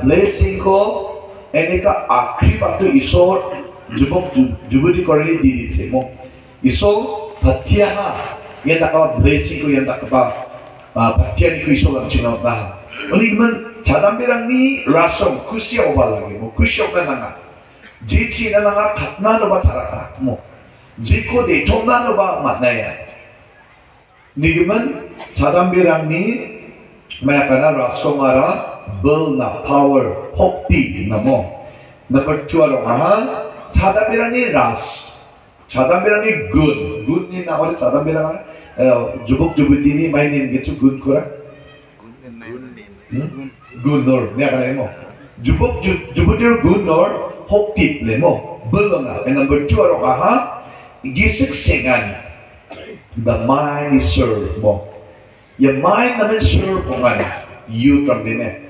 blessing ko এনেকা আখৰি পাতো ঈশ্বৰ যুৱক যুৱতী কৰি দি দিছে মোক ঈশ্বৰ ভাতিয়া হা ইয়াত তাকা blessing ko yan takaba Bhatia ni ko ঈশ্বৰ লাঞ্চিনা না oni iman 자담비랑니 라송 쿠시야 오발라게 뭐 쿠시오가 나가 지치나 나가 갓나로 바 타라가 뭐 지코 데통나로 바 만나야 니기만 자담비랑니 마야카나 라송아라 burn power hopti namo number 2 aro aha 자담비랑니 라스 자담비랑니 good ni na ole 자담비랑 যুবক যুবতীনি মাইনে কিছু good করা good nor 내가 뭐 যুবক যুবতীর good nor hopti lemo burna and number 2 aro aha gisik sengan the mind is served mo your mind naman serve pongan you from dine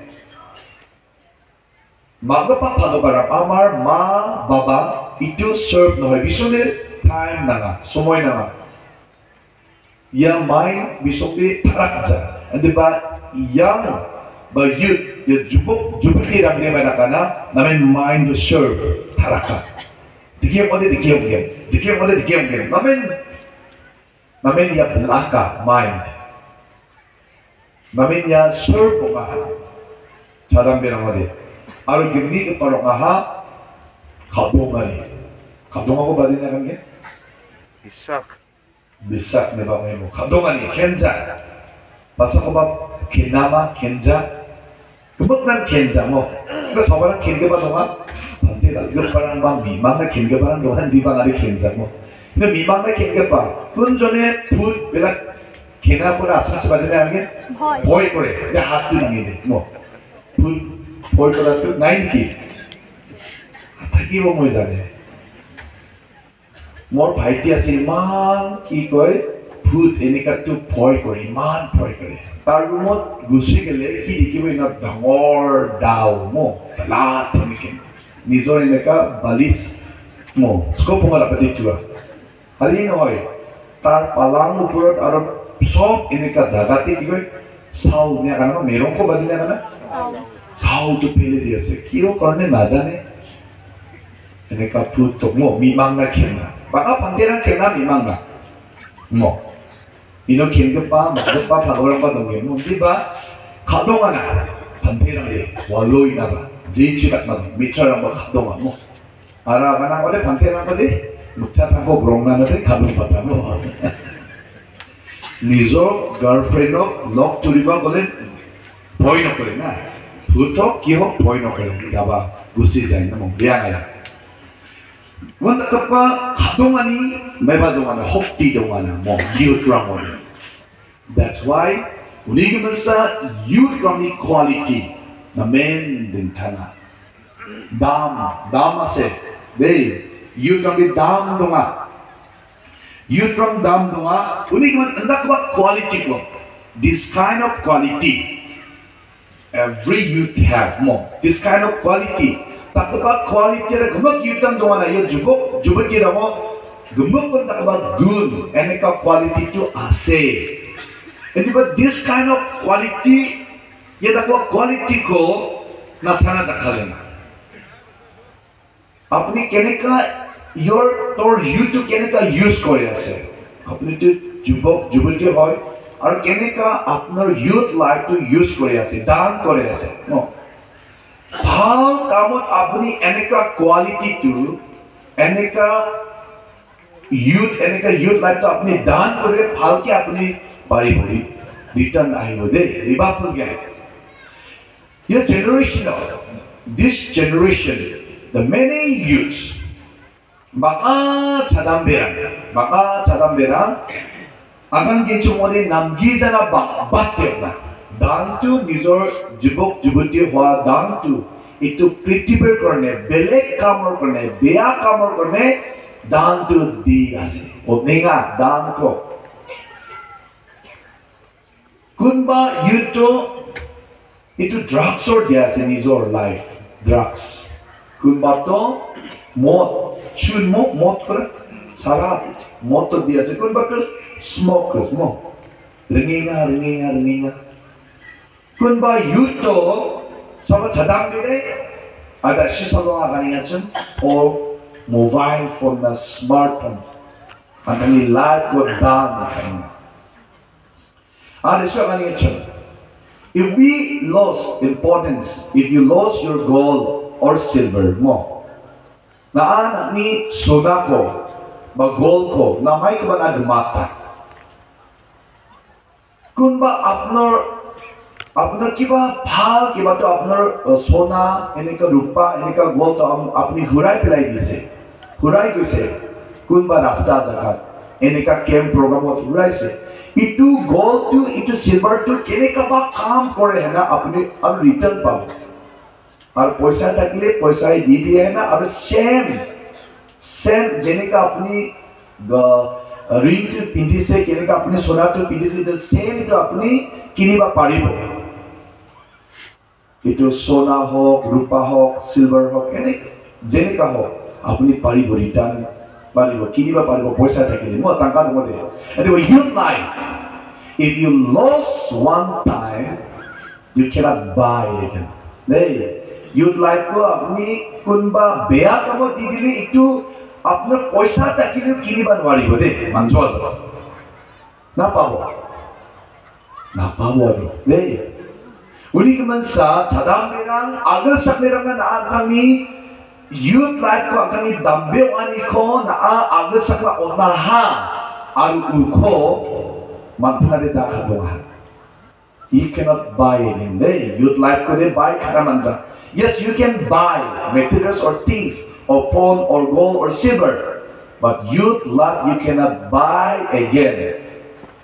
magpapagabara amar ma baba itu serve no bisone time nanga somoy nanga your mind bisone tarakja and the ba young but youth your jubuk rang de manakana namen mind to serve taraka dikiam namen ya belaka mind namen ya serve ponga 자담비랑 어디 아로 김니 바로 가하 감동하고 받으냐 간 게 비싹 내 방에 뭐 감동하니 겐자 바사고 밥 겐나마 겐자 그것만 겐자 뭐 그 서바랑 겐게 받아가 반대다 이거 바랑 방 미망나 겐게 바랑 또한 디방 아래 겐자 뭐 그 미망나 겐게 봐 그건 전에 붓 내가 겐나보다 아스스 받으냐 한 게 보이 그래 이제 하트 이게 뭐 ভয় কৰাটো নাই নেকি থাকিব মই জানে মোৰ ভাইটি আছে ইমান কি কয় ভূত এনেকাটো ভয় কৰে ইমান ভয় কৰে তাৰ ৰুমত গুচি গেলে কি দেখিব ইনা ডাঙৰ ডাও মো লাট এনেকে নিজৰ এনেকা বালিচ মো স্কোপ মাৰা পাতি চোৱা খালি নহয় তাৰ পালাং ওপৰত আৰু সব এনেকা জাগাতে কি কয় চাউ নে কাৰণ মেৰংকো বাদিলে না 사우도 펠레디였어. 키로 거네 나자네. 그러니까 부터 뭐 미망나 켄나. 마가 반대랑 켄나 미망나. 뭐 이노 켄급바 마급바 파고랑바 동게 뭔지바 가동하나 반대랑 월로이나가 제이치가 미처럼 뭐 가동하 뭐 알아가나 어디 반대랑 어디 묵차하고 그롱나는데 가동받아 뭐 니조 가르프렌드 럭 তুলিব গলে ভয় নকৰে না ভূতক কি হোক ভয় নকৰে যাবা গুচি যায় না মোক বেয়া নাই 원다 kappa 가동하니 매바동하나 혹디 동하나 뭐 기우트랑원 that's why 우리기면서 youth quality na men dintana damase they youth dam donga youth dam donga 우리기면 andakba quality ko this kind of quality every youth have more this kind of quality takaba quality ra gumak youth 동안에 이 주부기라고 gumak takaba good and ka quality to ase and but this kind of quality ye takwa quality ko nasana jakhalen apni keneka your tor you to keneka use kore ase apni to jubuki hoy আর কেনেকা আপনার youth লাইফটো use কৰি আছে দান কৰি আছে ভাল কামত আপুনি এনেকা কোৱালিটিটো এনেকা ইউথ লাইফটো আপুনি দান কৰে ভালকে আপুনি পাৰি ভৰি ৰিটাৰ্ণ আহিব দে ৰিবাপুৰ জ্ঞান your generation this generation the many youths baka chadambera akan kinchumode namgijana batteona dantu nijor jubok jubuti hoa dantu itu prithiber karone belek kamor karone beya kamor karone dantu di ase odinga dan ko kunba yuto itu drugs or dia ase nijor life drugs kunba to mot chun mot kore sara mot dia ase kunba to smokers mo ringinga kunba yuto Sobat cadang dire ada sisalo aganiachan or mobile phone na smartphone. Antang life ko down kan. Ada siya aganiachan. If we lost importance, if you lost your gold or silver mo, na ni soda ko, ba gold ko, na may kaban mata. Kung ba আপনার কিবা ভাল কিবা তো আপনার সোনা এনেকা রূপা এনেকা গোল তো আপনি ঘুরাই পেলাই দিছে ঘুরাই গৈছে কোনবা রাস্তা জায়গা এনেকা কেম্প প্রোগ্রামত ঘুরাইছে ইটু গোল টু ইটু সিলভার টু কেনেকা বা কাম করে না আপনি আর রিটার্ন পাব আর পয়সা থাকলে পয়সাই দি দিয়ে না আর সেম যেনেকা আপনি রিংটো পিন্ধিছে কেনেকা আপনি সোনাটো পিন্ধিছে সেম তো আপনি কিনিবা পাৰিব itu sona hok, rupa hok, silver hok, ini jenika hok, apuni paribo return, paribo kini ba paribo poisa thakile, mo tangka mo de. Anyway, youth life, if you lost one time, you cannot buy it again. Hey, youth life ko apni kunba beya kamo di dile itu apnar poisa thakile kini ba nwaribo de, manjol. Na pabo ado. Hey. Uli keman sa cadang merang agar sak merang na angkami youth life ko angkami dambe ani ko na agar sak la onaha aru ko manthare da khadonga. You cannot buy anything. Youth life ko de buy khara manja. Yes, you can buy materials or things or phone or gold or silver, but youth life you cannot buy again.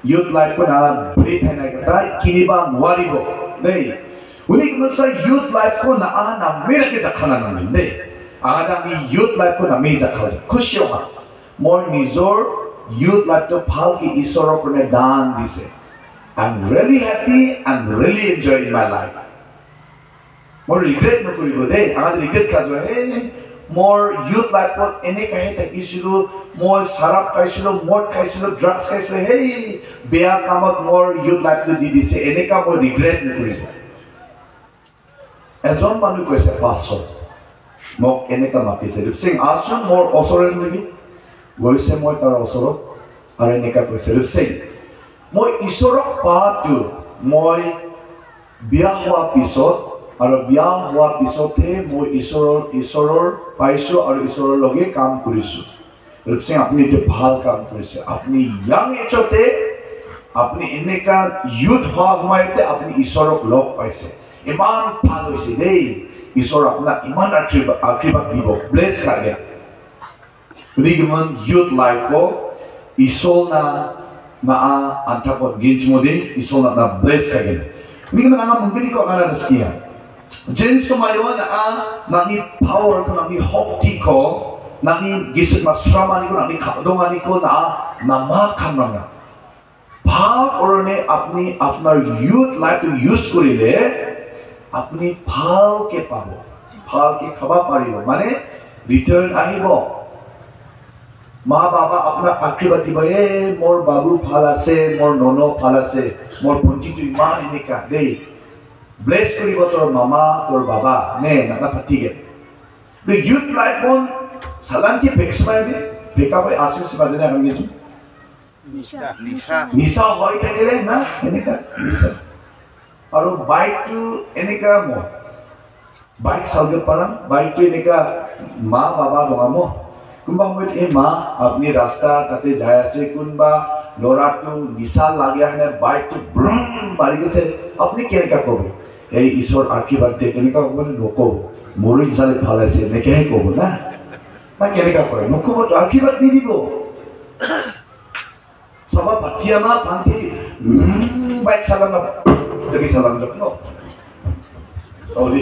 Youth life ko na breathe na kata kiniba nwaribo. Hey, unik masa youth life ko na mera ke jakhana na ninde. Aga mi youth life ko na me jakhana. Khushi hoga. More nizor youth life to phal ki isoro ko ne dan dise. I'm really happy and really enjoying my life. More regret no koribo de. Aga regret ka jo hey. More youth life ko ene kahe takisilu, more sarap kaisilu, mod kaisilu, drugs kaisilu. Hey, beya kamat more youth life to di dise. Ene ka more regret no koribo. Ejon manu koise pastor. Mok ene ka matise. Sing asun more osore lagi. Goise moi tar osoro. Are ene ka koise sing. Moi isorok patu. Moi biya hua pisot. আৰু বিয়া হোৱা পিছতে মই ঈশ্বৰৰ পাইছো আৰু ঈশ্বৰৰ লগে কাম কৰিছো ৰূপসিং আপুনি এটা ভাল কাম কৰিছে আপুনি ইয়াং এজতে আপুনি এনেকা ইউথ হোৱা সময়তে আপুনি ঈশ্বৰক লগ পাইছে ইমান ভাল হৈছে দেই ঈশ্বৰ আপোনাক ইমান আশীৰ্বাদ দিব ব্লেছ লাগে ৰিগমন ইউথ লাইফো ঈশ্বৰ না আন্তাপত গিঞ্চমদি ঈশ্বৰ না ব্লেছ লাগে ৰিগমন আমাৰ মন্দিৰ কো আনা দসকিয়া Jen sumayon nani power ko nani hokti ko nani gisit masramani ko nani khadongani ko na makamranga bhal orone apni apnar youth life to use korile apni bhal ke pabo bhal ke khaba paribo mane return ahibo ma baba apna akribad dibo mor babu bhal ase mor nono bhal ase mor ponti tu iman enika dei Bless koribo tor mama tor baba ne nana patige. The youth life on salanti pexmai de peka boy asis badene hangi ju. Nisa hoy thakile na eneka nisa. Aru bike to eneka mo. Bike salge param bike to eneka ma baba dongamo. Kumba moi e ma apni rasta tate jai ase kunba lora to nisa lagya hane bike to brum mari gese apni keneka kobe. এই ঈশ্বর আশীর্বাদ দিয়ে কেনেকা হ'ব নকব মোৰো হিচাপে ভাল আছে এনেকেহে ক'ব না কেনেকা কৰে নকব আশীৰ্বাদ দি দিব সবা পাঠিয়ামা পান্থি বাইক চালাম তুমি চালাম যক ন চৰি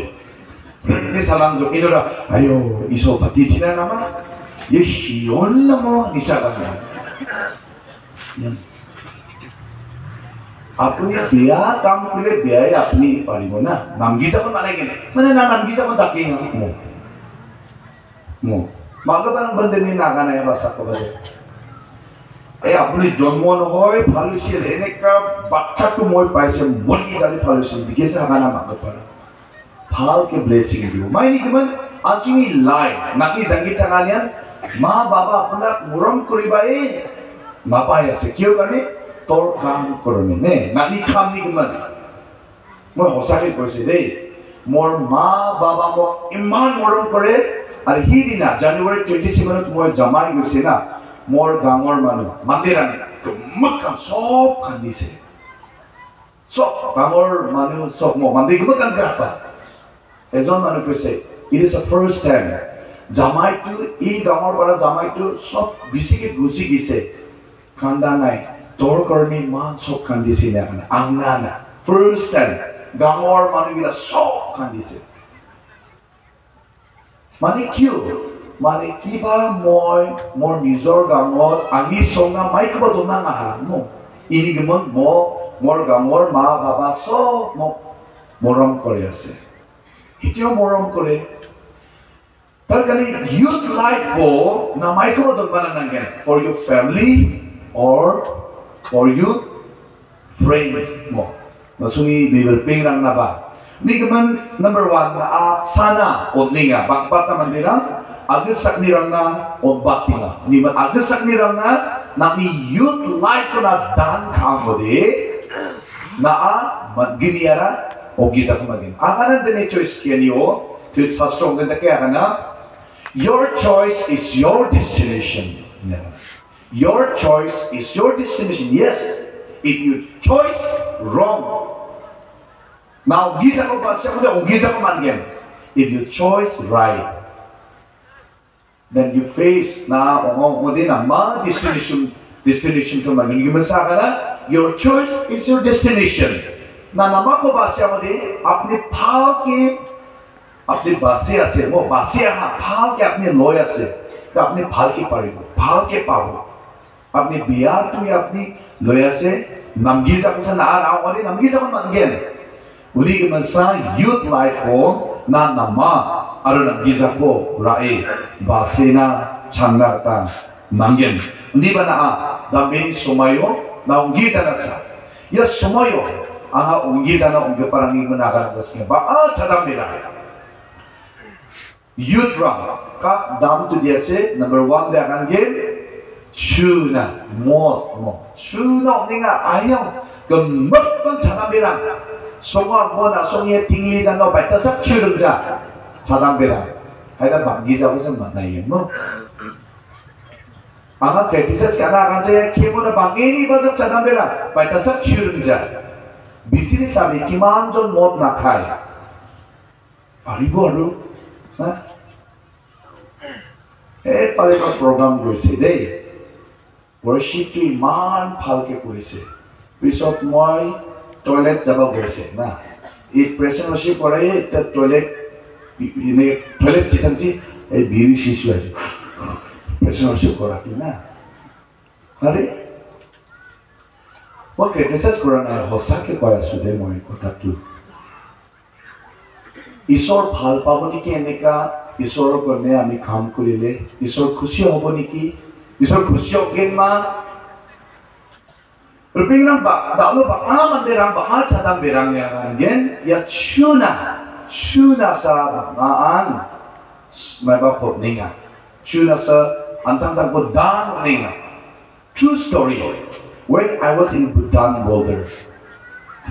তুমি চালাম যক ইনৰা আয়ো ঈশ্বৰ পাতিছিলা নামা ইয়ন নাম নিচা গানা আপুনি বিয়া কাম কৰিলে বিয়াই আপুনি পাৰিব না নামগি যাব নালাগে মানে না নামগি যাব তাকে মো মাগবান বন্দনি নাগা নাই ভাষা কবলে এই আপুনি জন্ম নহয় ভাল হৈছিল এনেকা বাচ্চাটো মই পাইছে মৰি যালি ভাল হৈছিল দেখিছে হাগানা মাগবান ভালকে ব্লেছিং দিব মাইনি কিমান আজিনি লাই নাকি জাগি থাকানিয়া মা বাবা আপোনাক মৰম কৰিবা নাপাই আছে কিয় কাৰণে তোৰ কাম কৰনি নে নাকি খামনি কিমান মই সঁচাকৈ কৈছে দেই মোৰ মা বাবা মোক ইমান মৰম কৰে আৰু সিদিনা জানুৱাৰী 27ত মই জমাই গৈছে না মোৰ গাঁৱৰ মানুহ মান্দিৰাণী চব কান্দিছে চব গাঁৱৰ মানুহ চব মই মান্দিৰ কিমান কান্দা পা এজন মানুহ কৈছে it is the first time জামাইটো এই গাঁৱৰ পৰা জামাইটো চব বেছিকৈ গুচি গৈছে কান্দা নাই তোৰ কাৰণে ইমান চব কান্দিছিলে আংনা না ফাৰ্ষ্ট টাইম গাঁৱৰ মানুহবিলাক চব কান্দিছে মানে কিয় মানে কিবা মই মোৰ নিজৰ গাঁৱত আঙি চঙা মাই কিবা দনা নাহা মোক ইনি কিমান মোৰ গাঁৱৰ মা বাবা চব মোক মৰম কৰি আছে এতিয়াও মৰম কৰে তাৰ কাৰণে youth life ko na mai ko dogba na nangen for your family or for you friends mo masuni bible pingrang na ba ni kaman number 1 na sana odninga bakpat naman dira agasak ni rang na odbatinga ni man agasak ni rang na ni youth life ko na dan khamode na maginiara ogisa ko magin akanan din choice kianiyo to sastro ganda kaya kana your choice is your destination. Your choice is your destination. Yes, if you choice wrong. Now, gisa ko ba siya ko gisa ko man again. If you choice right, then you face na din na ma destination ko man. Yung masaka na, your choice is your destination. Na nama ko ba siya ko din, apne phao ke আপনি বাসে আছে মো বাসে আহা ভালকে আপনি লয় আছে তো আপনি ভালকে পারিব ভালকে পাব আপনি বিয়া তুমি আপনি লয় আছে নামগি যাকছে না আর আওয়ারে নামগি যাক মানগেন উনি কি মসা ইউথ লাইফ হো না নামা আর নামগি যাকো রায়ে বাসে না ছান্নাটা নামগেন উনি বানা দামেন সময়ো নামগি জানাসা ইয়া সময়ো আহা উঙ্গি জানা উঙ্গে পারানি মনাগা দসকে বা ছাদা মেরা youth rang ka dam tu dia se number 1 dia akan gen chuna mo chuna ninga ayang gemek ton chadam berang songa mo na songye tingli jan no bai ta sak churung ja chadam berang haida banggi ja bose ma nai mo anga criticize kana akan je kemo na bangi ni ba sak chadam berang bai ta sak churung ja bisini sabi kiman jon mod na khai paribo aru এই পালে programme গৈছে দেই worship ইমান ভালকে কৰিছে পিছত মই toilet যাব গৈছে না এই প্ৰেজেন্ট worship কৰে এটা টয়লেট ইনে টয়লেট কিসানজি এই বিবি শিশু আছে প্ৰেজেন্ট worship কৰা কি না আৰে মই ক্ৰিটিসাইজ কৰা নাই হসাকে কৈ আছো দে মই কথাটো ঈশ্বৰ ভাল পাব নেকি এনেকা ঈশ্বৰৰ কাৰণে আমি কাম কৰিলে ঈশ্বৰ খুশি হ'ব নেকি ঈশ্বৰ খুশি হগেন মা rupingang ba dalo ba mandirang ba chadam berang yan ya chuna sa maan may ba ko ninga chuna sa antang tag Budan ninga true story when I was in Budan Boulder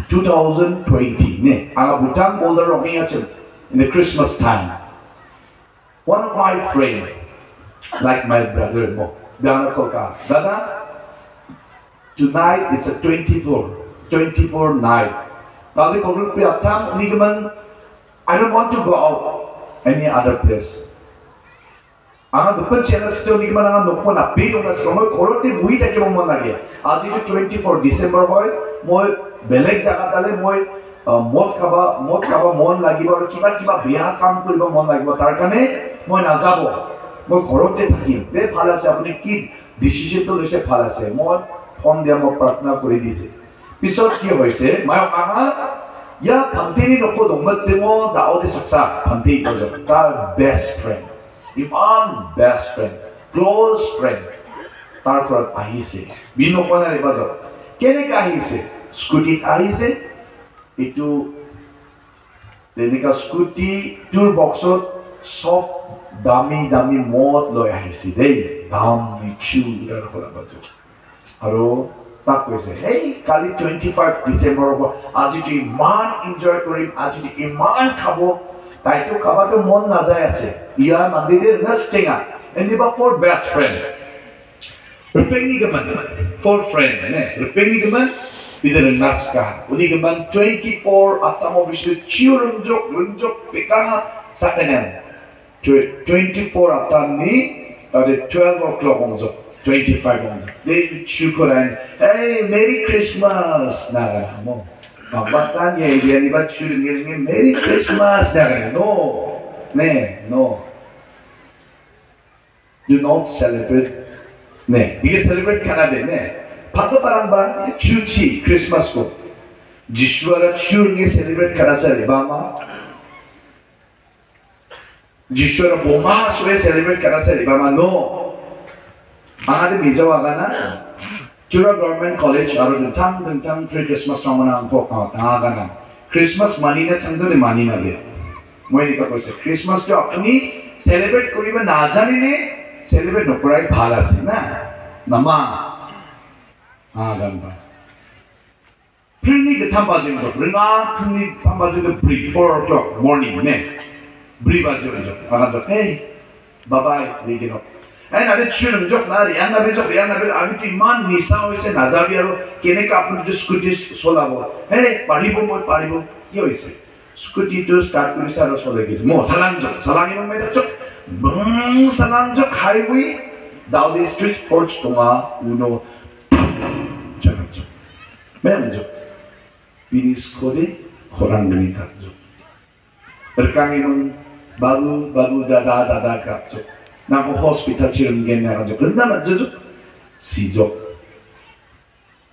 2020 ne ang Budan Boulder rokinga in the Christmas time. One of my friends, like my brother, Dana Koka, Dana, tonight is a 24 night. I don't want to go out any other place. Ang dupan channel still ni man ang nukmo na pilo na sa mo korote buhi ta kemo mon lage. Aji 24 December hoy, moi beleg jaga dale moi মদ খাবা মন লাগিব আৰু কিবা বেয়া কাম কৰিব মন লাগিব তাৰ কাৰণে মই নাযাব মই ঘৰতে থাকিম বে ভাল আছে আপুনি কি ডিসিশনটো লৈছে ভাল আছে মই ফোন দিয়া মই প্ৰাৰ্থনা কৰি দিছে পিছত কি হৈছে মই আহা ইয়া ভান্তিনি নকো দমত দেমো দাওতে সাকসা ভান্তি কজো তাৰ বেষ্ট ফ্ৰেণ্ড ইমান বেষ্ট ফ্ৰেণ্ড ক্লোজ ফ্ৰেণ্ড তাৰ ঘৰত আহিছে বিনপনাৰ বাজত কেনেকৈ আহিছে স্কুটিত আহিছে itu তেনেকা স্কুটি টুৰ বক্সত সব দামী দামী মদ লৈ আহিছে দেই দামী চুৰাৰ পৰা বাজু আৰু তাক কৈছে এই কালি 25 ডিচেম্বৰ হ'ব আজিতো ইমান এনজয় কৰিম আজিতো ইমান খাব তাইতো খাবাতো মন নাযায় আছে ইয়াৰ মন্দিৰে নষ্টেঙা এনেবা for best friend Rupeng gaman for friend ne rupeng gaman bidar naska uni gaman 24 atamo bishu churunjok pekaha sakanan 24 atani ade 12 o'clock onjo 25 onjo they chukoran hey merry christmas naga mo kabatan ye dia ni bat churungin merry christmas naga no do not celebrate 네, 이게 셀레브레이트 카나데 네. 파도 바람바 추치 크리스마스 고 지슈아라 추르니 셀레브레이트 카나사리 바마 지슈아라 보마 수에 셀레브레이트 카나사리 바마 노 아하데 미저와가나 주라 government college आरो 등탕 프리 크리스마스 라마나 안고 나가나 크리스마스 마니나 창조네 마니나 베 뭐니까 কইছে 크리스마스 저 আপনি celebrate করিবা না জানিনে Celebrate no pray bhalasi na nama ganba prini ke thamba jing to ringa prini thamba jing to 4 o'clock morning ne bri ba jing to ana to hey bye bye ligino ai na de chulum jok na ri ana be ami ti man nisa hoise na jabi aro kene ka apni jo scooty solabo hey paribo ki hoise scooty to start korise aro sole gise mo salangi mo me chok Bang Sananjak Highway, Dowdy Street, Porch Tonga, Uno, Chanajo. Menjo, Pinis Kode, Horangani Kajo. Berkanginun, Babu, Dada Kajo. Napo hospital chirum generajo. Kendama Jojo, Sijo,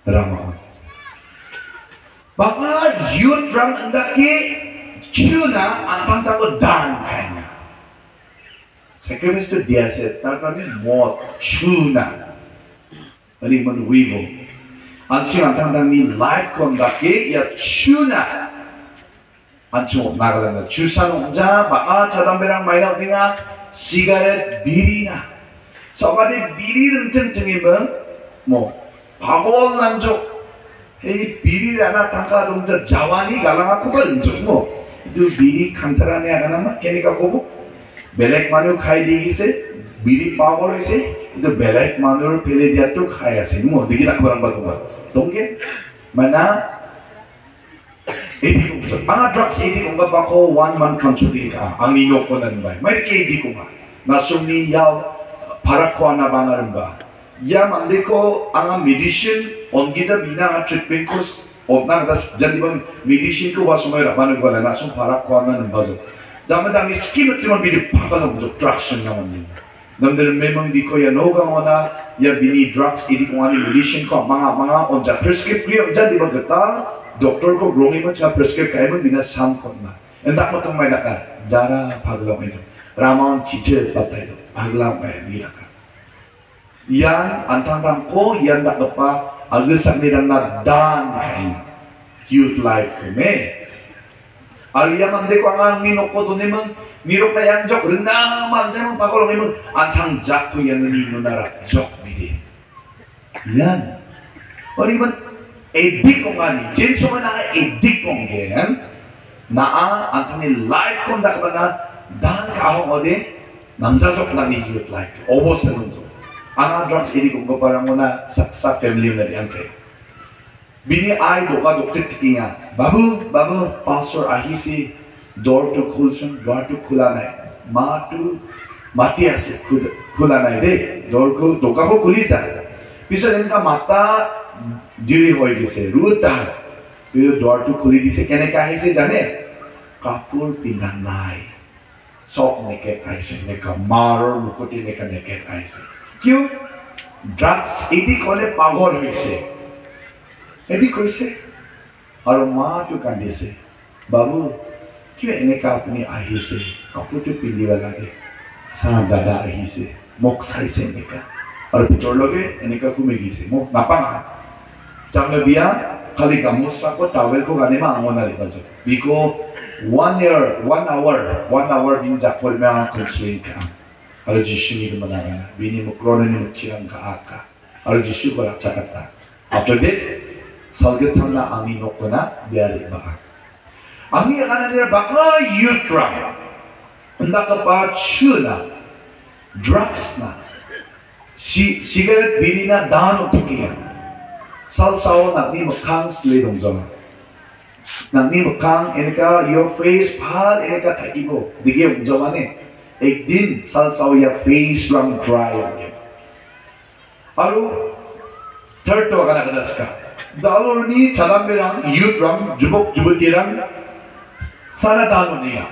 Ramon. Bapa, you drunk and the key, Chuna, and Tantako Dan Kang. Sacrifice to diase tarkani mot chuna ani man wivo anchi antang ni life kondake ya chuna ancho nagalana chusan onja ba chadamberang maina dinga cigarette birina sobade birir tentengimen mo bagol nanjo ei birirana tangka dongja jawani galanga kuga injo mo itu biri kantarane agana ma kenika kobo বেলেগ মানুহ খাই দি গিছে বিড়ি পাগল হৈছে কিন্তু বেলেগ মানুহৰ পেলে দিয়াটো খাই আছে মো দেখি ৰাখবা তোমাৰ তোমকে মানা এডি কোমা আঙা ড্ৰাগছ এডি কোমা বাকো 1 month কন্ট্রোলি আঙি নকোনান বাই মাইকে এডি কোমা নাসুমনি ইয়াও 파라코아나 방아름바 야 만데코 아마 메디신 온기자 비나 트리트먼트 코스 없나다 잔디번 메디신 코 바소마라 바는 거라 나숨 파라코아나는 바죠 자마당이 스키를 뛰면 미리 파가는 저 드럭스 나오는 남들은 매번 비코야 노가모나 야 비니 드럭스 이리 공안이 메디신 코 망아 온자 프레스크립 언자 디버겠다 doktor ko rongi mo cha prescribe kai mo bina sam konna endak mo tong mai daka jara phagla mai ramon kiche patai do phagla mai ni daka yan antang ko yan dak pa agusak ni dan dan kai youth life me Alia mande ko ang minok ko to nemang mirok na yang jok rena man jang pakol nemang antang jak ko yan ni nunara jok bide yan ori man edik ko ngani jenso man na edik ko ngem naa antang life ko ndak bana dan ka ho ode namjasok na ni youth life obos na nunjo ang drugs edik ko parang muna sa family na diyan kay Bini ay doka dokter tikinga. Babu, pastor ahisi door to khulsun, door to khula nai. Ma to mati ase khula nai de. Door ko doka ko khulisa. Pisa inka mata diri hoi gise, ruta. Pisa door to khuli gise kene ka ahise jane. Kapur pindan nai. Sok neke aise, neka maro mukuti neke aise. Kyu? Drugs iti kole pagol hoise. এদি কৈছে আৰু মাটো কান্দিছে বাবু কিয় এনেকা আপুনি আহিছে কাপোৰটো পিন্ধিব লাগে চাহ দাদা আহিছে মোক চাইছে এনেকা আৰু ভিতৰলৈকে এনেকা ঘুমি দিছে মোক নাপাঙা চামে বিয়া খালি গামোচাকো টাৱেলকো গানিমা আঙনাৰি বাজো বিকো 1 hour din jakol na counseling ka. Alo Jisu ni mana bini mo krona ni mukirang ka aka. Alo Jisu ko rakata. After that, salgetang na ang inok na biari ba. Ang iyan na baka youth drug. Anda ka pa chuna, drugs na, cigarette bili na dano tukiyan. Salsaw na ni makang slidong zona. Na ni makang enika your face pal enika takibo. Dige zona ne. Ek din salsaw ya face ram dry again. Aru third to agana kadas ka. Dalor ni chalamberang youth ram jubok jubutirang sana dano niya.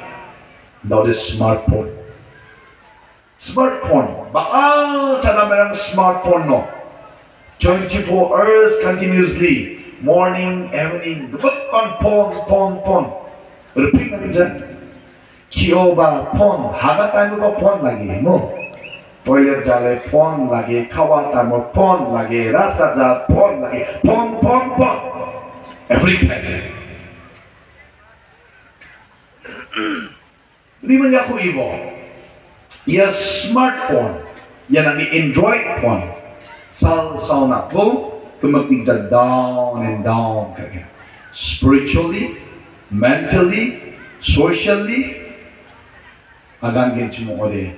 Now the smartphone. Smartphone. Baka chalamberang smartphone no. 24 hours continuously. Morning, evening. on phone. Repeat na dyan. Kiyo ba phone? Hagatan mo ba phone lagi mo? Toilet jale phone lagi. Kawata mo phone lagi. Rasa jale phone lagi. Phone. Every time. Hindi man niya ako ibo. Iya smartphone. Yan ang Android phone. Salsaw na ko. Tumagtigda down and down kaya. Spiritually, mentally, socially, agang genchi mo ode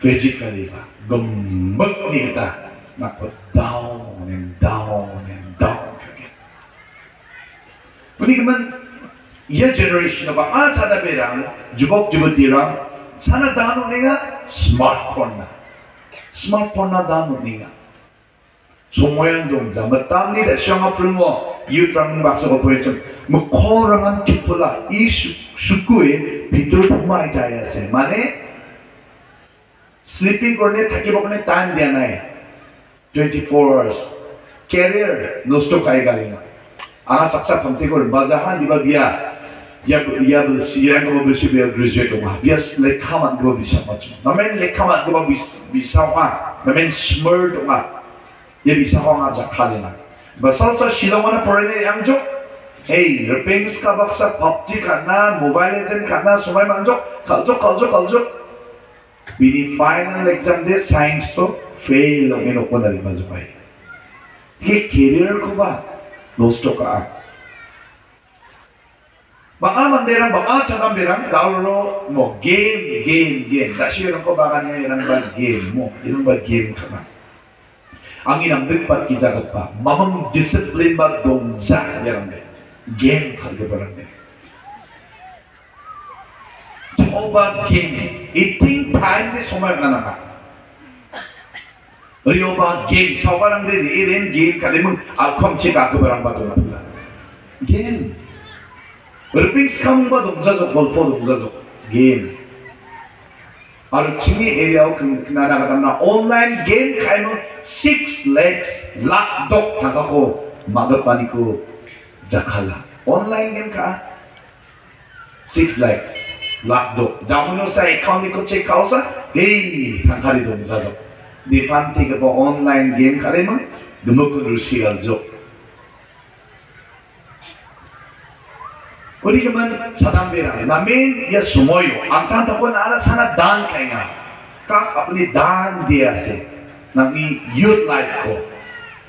physically ba. Gumag ni kita. Nako down and down kaya. Kuni kaman iya generation na ba sada berang jubok jubutirang sana dano nga smartphone na dano nga. Somoyan 동자 matangni da siyang aprumo yutrang baksa ko poetum mukorangan chupula I sukue pintu pumai jaya se mane sleeping korne থাকিব korne time dia nai 24 hours career nosto kai galinga anga saksa phamte kor bajahan diba biya ya siyang ko bisi biya graduate ma biya lekhaman ko bisa machu namen lekhaman ko bisa ha namen smart ma ये bisa ko nga jakhalina basal sa shilongana porene yangjo hey repings ka baksa PUBG kana mobile legend kana sumay manjo kaljo bini final exam de science to fail ang ino ko na lima zupay he career ko ba nosto ka baka manderang baka chadam birang dauro mo game dashiran ko baka niya irang ba game mo irang ba game ka ba ang inamdeng pat kijagat pa mamang discipline ba dongsa yarang de game kalge barang de choba game eating time de somay na ka riyo ba game sawarang de iren game kalimang alkom chika ka barang ba dong game repeats kam ba dongsa golfo dongsa game Aru chini area kena na online game kaino 6 legs lakdok takako magapani ko jakhala online game ka 6 legs lakdok jamuno sa account ko check kausa hey tangkari dong sajo di panti ko online game kare ma dumukun rusial jo Uri kaman sadam berang, namin ya sumoyo. Antang tapon ala sana dan kaya kak apni dan dia se, nami youth life ko.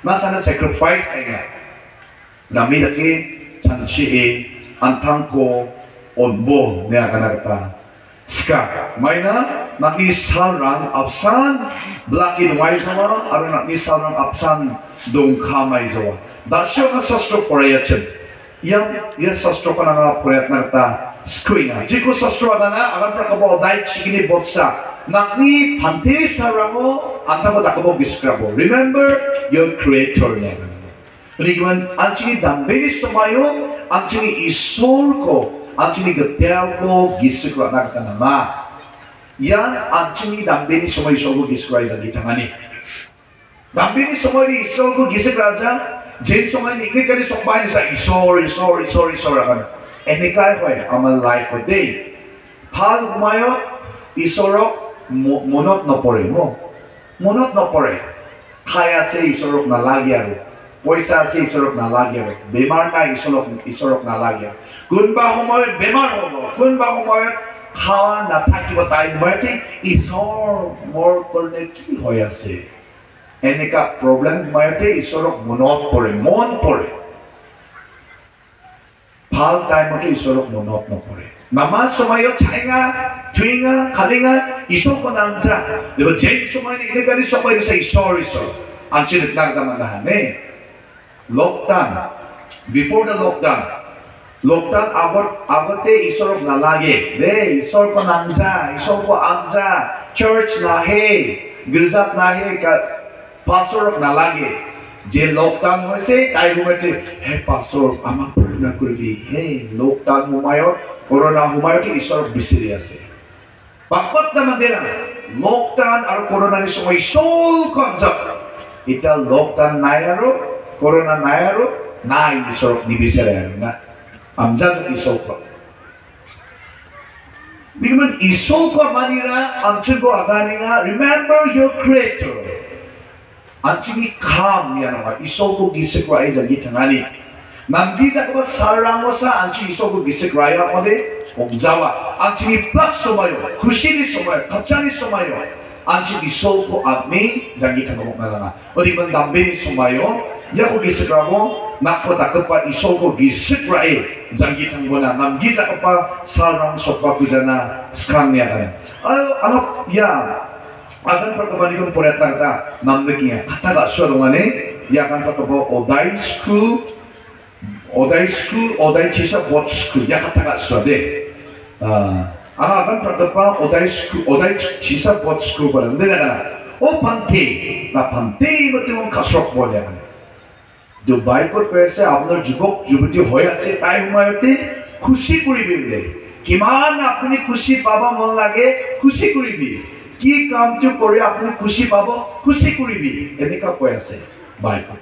Masana sacrifice kaya. Nami dake chanchi antang ko onbo ne akanagta. Ska, maina nami salrang absan blaki dumai sama, aru nami salrang absan dong kamai jawa. Dasyo ka sostro porayachin. Yang sastro ko na proyatna ta screen na jiko sastro na alam pra kabo dai chigini botsa nakni phante saramo antamo dakabo biskrabo remember your creator na rigiman anchini dambe somayo anchini isol ko anchini gatel ko giskra na kanama yan anchini dambe ni somayo sogo giskra za gitangani dambe ni somayo isol ko giskra za Jane somay ni kaya sombay sa sorry akan. Enikay ko amal life a day. Pal kumayo isorok monot no pore mo. Monot no pore. Kaya se isorok na lagi aro. পইচা আছে ঈশ্বৰক নালাগে বেমাৰ নাই ঈশ্বৰক নালাগে কোনবা সময়ত বেমাৰ হ'ব কোনবা সময়ত খাৱা নাথাকিব তাই সময়তে ঈশ্বৰ মোৰ কাৰণে কি হৈ আছে এনেকা প্ৰব্লেম সময়তে ঈশ্বৰক মনত পৰে ভাল টাইমতে ঈশ্বৰক মনত নপৰে নামাজ সময়ত চাইঙা থুইঙা খালিঙা ঈশ্বৰক নামজা দেবা যেই সময় এনেকানি সময় দিছে ঈশ্বৰ আনছি নাগদামান নাহানে lockdown before the lockdown আগতে ঈশ্বৰক নালাগে দে ঈশ্বৰক নামজা ঈশ্বৰক আমজা চাৰ্চ নাহে গিৰ্জাত নাহে পাষ্টৰক নালাগে যে লকডাউন হৈছে তাই সময়তে হে পাষ্টৰ আমাক প্ৰাৰ্থনা কৰিবি হে লকডাউন সময়ত কৰোনা সময়ত ঈশ্বৰক বিচাৰি আছে বাপত নামাদেৰা লকডাউন আৰু কৰোনাৰ সময় চলখন যাব এতিয়া লকডাউন নাই আৰু কৰোনা নাই আৰু নাই ঈশ্বৰক নিবিচাৰে আৰু না আমজাদ ঈশ্বৰক because ঈশ্বৰক মানিৰা আনচিব আগানিঙা remember your creator anjing kam ya nama isoku gisik rai jagi tangani namgi jakba sarangosa anjing isoku gisik rai amade omjawa anjing plak somayo khushini somayo kachani somayo anjing isoku admi jagi tangok nalana odi ban dambe somayo ya ko gisik ramo nakko takpa isoku gisik rai jagi tanggona namgi jakpa sarang sokpa kujana skangnya kan ano ya akan pertemuan itu perhatian kita namanya kata gak suaranya ya akan pertemuan Odai Cisa Bot School ya kata gak suara akan pertemuan Odai Cisa Bot School pada mana kan pantai betul kasrok boleh kan Dubai kot kuasa আপনার যুবক যুবতী হয়ে আছে তাই সময়তে খুশি করিবি কিমান আপনি খুশি পাবা মন লাগে খুশি করিবি কি কামটো কৰি আপুনি খুশি পাব খুশি কৰিবি এনেকা কৈ আছে বাইকো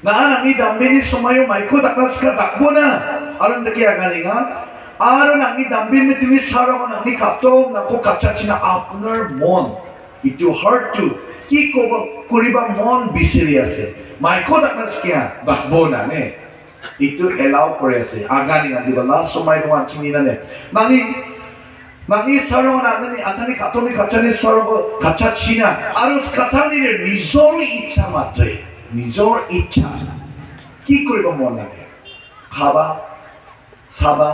না আমি দাম্বিনী সময় মাইকো দাকাসকা দাকবো না আৰু দেখি আগানিঙা আৰু আমি দাম্বিনী তুমি সাৰমন আমি কাটো নাকো কাচাচিনা আপোনাৰ মন ইটো হাৰ্টটো কি কৰিবা মন বিচাৰি আছে মাইকো দাকাসকা দাকবো না নে ইটো এলাও কৰি আছে আগানিঙা দিবা লাষ্ট সময় তো আছিনি না নে Nangis sarong nangani atani katoni kacani sarong kacacina arus katani nizor icha matre nizor icha ki koriba mon lage khaba saba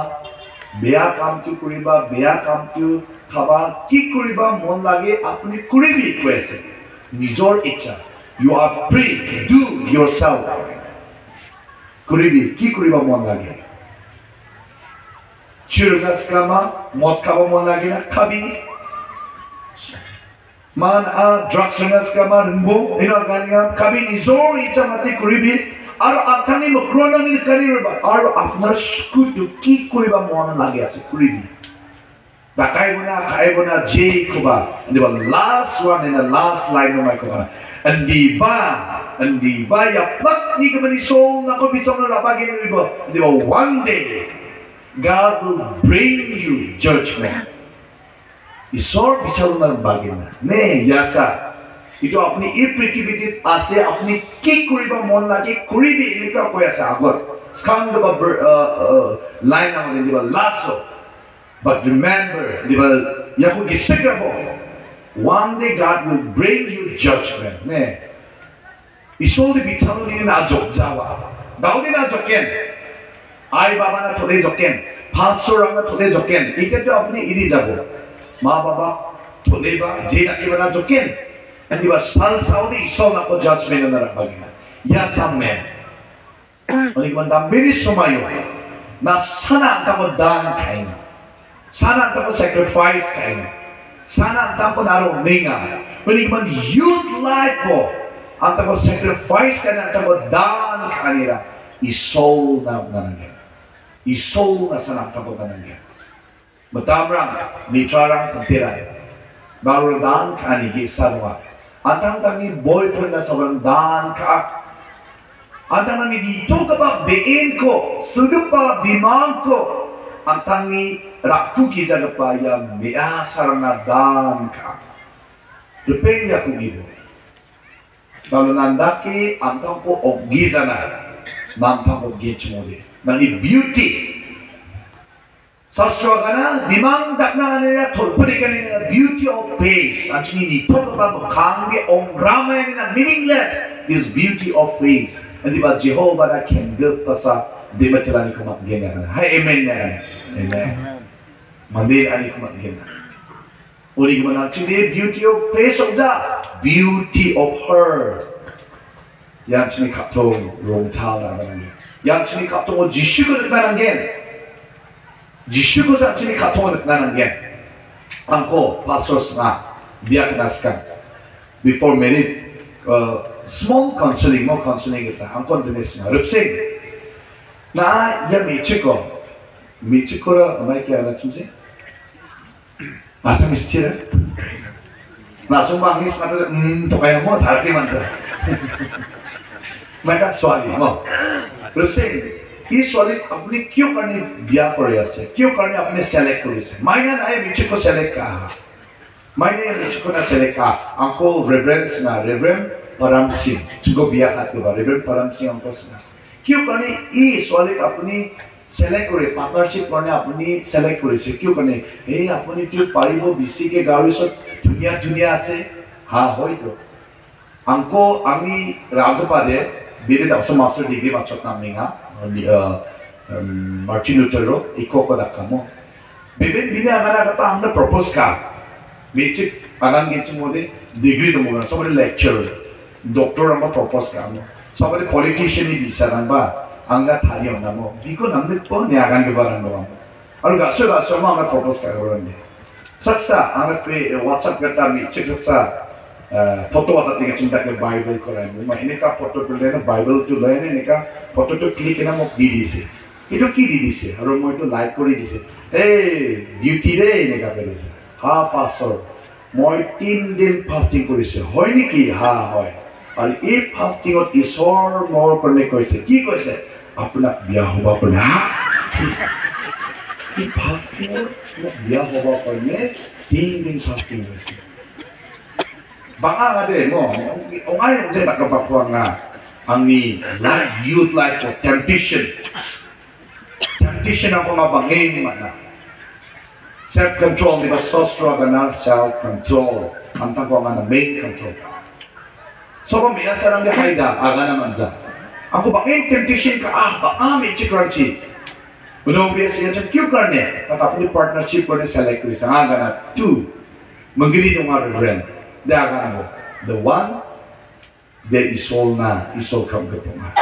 beya kamtu koriba beya kamtu khaba ki koriba mon lage apni koribi koise nizor icha you are free to do yourself koribi ki koriba mon lage Churgas kama mot kaba mon lagi na kabi man drugs kama rumbo ino ganya kabi nizor icha mati kuribi aro akani mokrono ni kariba aro apnar skutu ki kuriba mon lagi ase kuribi dakai bona je kuba and the last one in the last line of my kuba and the ba ya plak ni kamani soul na ko bitong na labagi ni iba and the one day God will bring you judgment. ঈশ্বর বিচারণার বাগে না নে ইয়াসা itu apni এই পৃথিবীতে আছে আপনি কি করিবা মন লাগে করিবি এনেকা কৈ আছে আগত স্কান্দ বা লাইন আমাদের দিবা লাস্ট but remember দিবা ইয়াকো গিসেকাব one day God will bring you judgment নে ঈশ্বর বিচারণা না জগজাওয়া দাউদি না জকেন আই বাবা না তোলে জকেন ফাসর আমরা তোলে জকেন এটা তো আপনি ইরি যাব মা বাবা তোলে বা যে রাখিবা না জকেন এদিবা সাল সাউদি ঈশ্বর না কো জাজমেন্ট না রাখবাগিনা ইয়া সামনে অনেক মান দামেরি সময় না সানা তাকো দান খাইনা সানা তাকো স্যাক্রিফাইস খাইনা সানা তাকো নারো নেঙা অনেক মান youth life co antako sacrifice ka na antako dan kanira isol na nananya isol na sana antako nananya matamrang mitrarang kantiran baru dan kanigi sarwa antang tangi boyfriend na sobrang dan ka antang nani dito ka ba bein ko sudup pa bimang ko antang ni raktu ki jaga pa yang biasa na dan ka depeng ya kugibo Lalu nandaki antang ko ogizana, nantang ogich mo di. Nani beauty. Sastra kana bimang dakna kanila tolpuri kanila beauty of face. Actually ni toto tato kange om rama na meaningless is beauty of face. Hindi ba Jehovah na kenggap pa sa di machalani kumakgena kana. Hay amen na. Amen. Mandi ani kumakgena. Uri gimana actually beauty of face of the beauty of her. Yang chini kaptong rongtao na kanila. Yang chini kaptong o jishu ko na kanila. Jishuko sa actually katonat na nangyay. Angko, pastors na biyak naskan. Before married, small counseling, more counseling ita. Angko dinis na. Rupsing. Na ya michiko. Michiko ra, amay kaya na chumsi? Asa mischira? Na sumbang mis na to kaya mo, dharati man sa. May ka swali mo. Rupsing. इस वाले अपने क्यों करने बिया करे ऐसे क्यों करने अपने सेलेक्ट करे ऐसे मायने ना ये बिच्चे को सेलेक्ट कहा मायने ये बिच्चे को ना सेलेक्ट कहा अंको रेवरेंस ना रेवरेंस परमसिंह जिनको बिया खाते हो रेवरेंस परमसिंह अंको सना क्यों करने इस वाले अपनी सेलेक्ट करे पार्टनरशिप करने अपनी सेलेक्ट करे ऐसे क्यों करने ये अपनी क्यों पारिबो बिसी के गाड़ी से दुनिया से हाँ होई तो अंको अमी राघपादे बिरे दावसो मास्टर डिग्री माचोत नामिंगा Martin Luther iko ko dakamo. Bibin bina agara kata हमने propose का. Basic anan gitu mode degree dong bukan. Somebody lecturer, doctor हमने propose का. Somebody politician ini bisa namba. Angga thari हमने mo. Biko namde po ni agan ke barang doang. Aru gaso हमने propose का orang ni. Saksa हमने पे WhatsApp करता मी cek saksa. Photo आता है चिंता के बाइबल को लाइन में इन्हें का फोटो तो लेना बाइबल तो लेना इन्हें का फोटो तो क्लिक करना मो दीदी से ये तो की दीदी से हर मोई तो लाइक करी दी से ड्यूटी रे इन्हें का करे से हाँ पासर मोई 3 दिन फास्टिंग करी से होय नहीं की हाँ होय और ये फास्टिंग और ईश्वर मोर करने कोई से की कोई से अपना बिया हुआ करने हाँ ये फास्टिंग और बिया हुआ करने 3 दिन फास्टिंग वैसे baka nga din mo, o ngayon siya nakapakuha nga ang ni youth life of temptation ako mabangin man na self-control, di ba sostra ka na self-control ang tagwa nga na main control so kung may asa lang hayda, aga naman dyan ako bangin temptation ka, baka may chikranchi unong biya siya kyu karne kakapuni partnership ko na select ko isa nga na 2 magili nung nga reverend the one that isol na isol kam ke poma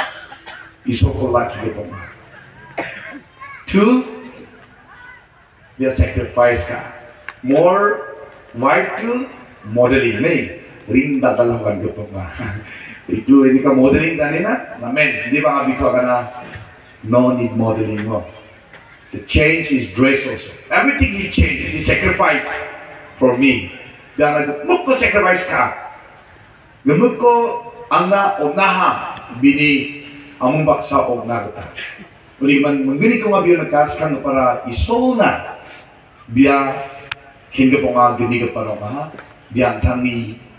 isol ko laki ke poma 2 dia sacrifice ka more white to modeling nahi ring dadala kan ke poma itu ini ka modeling jane na amen di ba nga bito ka na no need modeling mo to change his dress also everything he changed he sacrificed for me dan gemuk ko sacrifice ka gemuk ko ang na ognaha bini among baksa ogna ta uli man mangini ko nga biyo nagkaskan para isol na biya kinga po nga gini ka para ha biya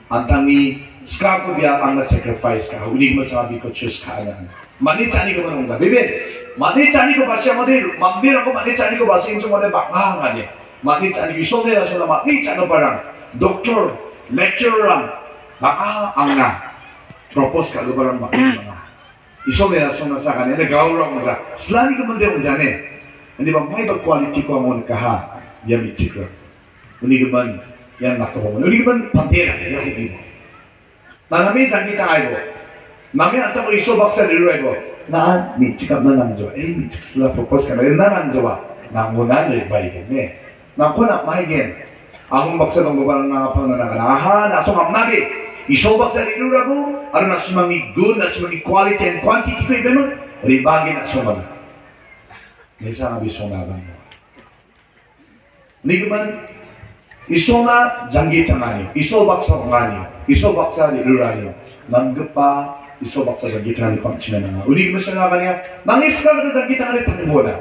antangi ska ko biya ang na sacrifice ka uli mo sabi ko choose ka na mani chani ko man bibin mani chani ko basya mandir ako mani chani ko basya inso mo bakha nga ni mani chani ko isol na sa mani chani parang doktor, lecturer, baka ang na propose ka lubaran mga iso na sa sa kanila nagawra mo sa slani ka man din dyan hindi ba may quality ko ang nakaha diyan itikra hindi ka man yan nakawa mo hindi ka man pantera nanami sa kita kayo nami ato ko iso baksa nilo ko na may chikap na nanjo may sila propose ka na nanjo ba nangunan rin ba yun nakuna may gen ang baksa ng babalang pananakanahan, asong amnabi, iso baksa ni Lurago, ano na sumami good, na sumami quality and quantity ko iba nun, ribagin at sumami. Nisa nga biso nga bang mo. Niguman, iso na janggi tanganyo, iso baksa kanganyo, iso baksa ni Lurago, nanggapa, iso baksa janggi tanganyo pang chinananga. Unig mo siya nga kanya, nangis ka na janggi tanganyo tangbo na.